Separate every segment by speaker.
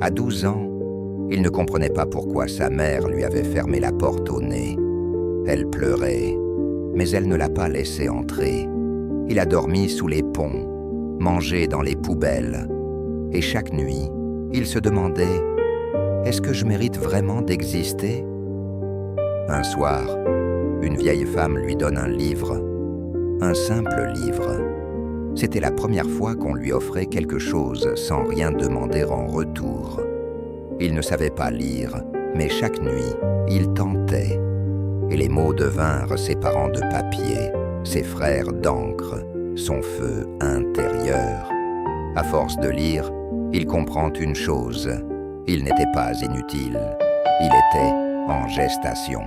Speaker 1: À 12 ans, il ne comprenait pas pourquoi sa mère lui avait fermé la porte au nez. Elle pleurait, mais elle ne l'a pas laissé entrer. Il a dormi sous les ponts, mangé dans les poubelles. Et chaque nuit, il se demandait « Est-ce que je mérite vraiment d'exister ?» Un soir, une vieille femme lui donne un livre, un simple livre. C'était la première fois qu'on lui offrait quelque chose sans rien demander en retour. Il ne savait pas lire, mais chaque nuit, il tentait. Et les mots devinrent ses parents de papier, ses frères d'encre, son feu intérieur. À force de lire, il comprend une chose, il n'était pas inutile, il était en gestation.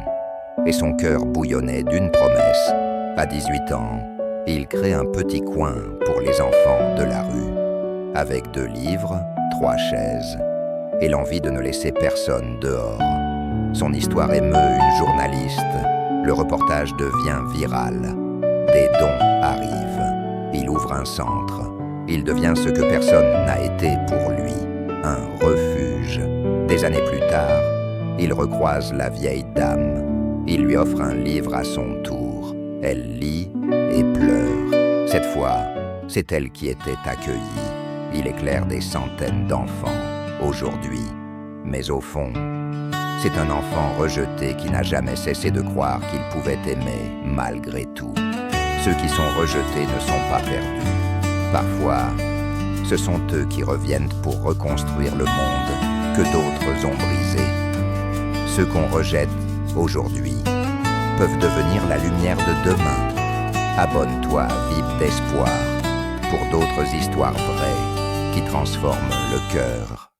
Speaker 1: Et son cœur bouillonnait d'une promesse. À 18 ans, il crée un petit coin pour les enfants de la rue, avec 2 livres, 3 chaises, et l'envie de ne laisser personne dehors. Son histoire émeut une journaliste, le reportage devient viral. Des dons arrivent, il ouvre un centre, il devient ce que personne n'a été pour lui, un refuge. Des années plus tard, il recroise la vieille dame. Il lui offre un livre à son tour. Elle lit et pleure. Cette fois, c'est elle qui était accueillie. Il éclaire des centaines d'enfants, aujourd'hui. Mais au fond, c'est un enfant rejeté qui n'a jamais cessé de croire qu'il pouvait aimer malgré tout. Ceux qui sont rejetés ne sont pas perdus. Parfois, ce sont eux qui reviennent pour reconstruire le monde que d'autres ont brisé. Ceux qu'on rejette aujourd'hui peuvent devenir la lumière de demain. Abonne-toi à Vive d'espoir pour d'autres histoires vraies qui transforment le cœur.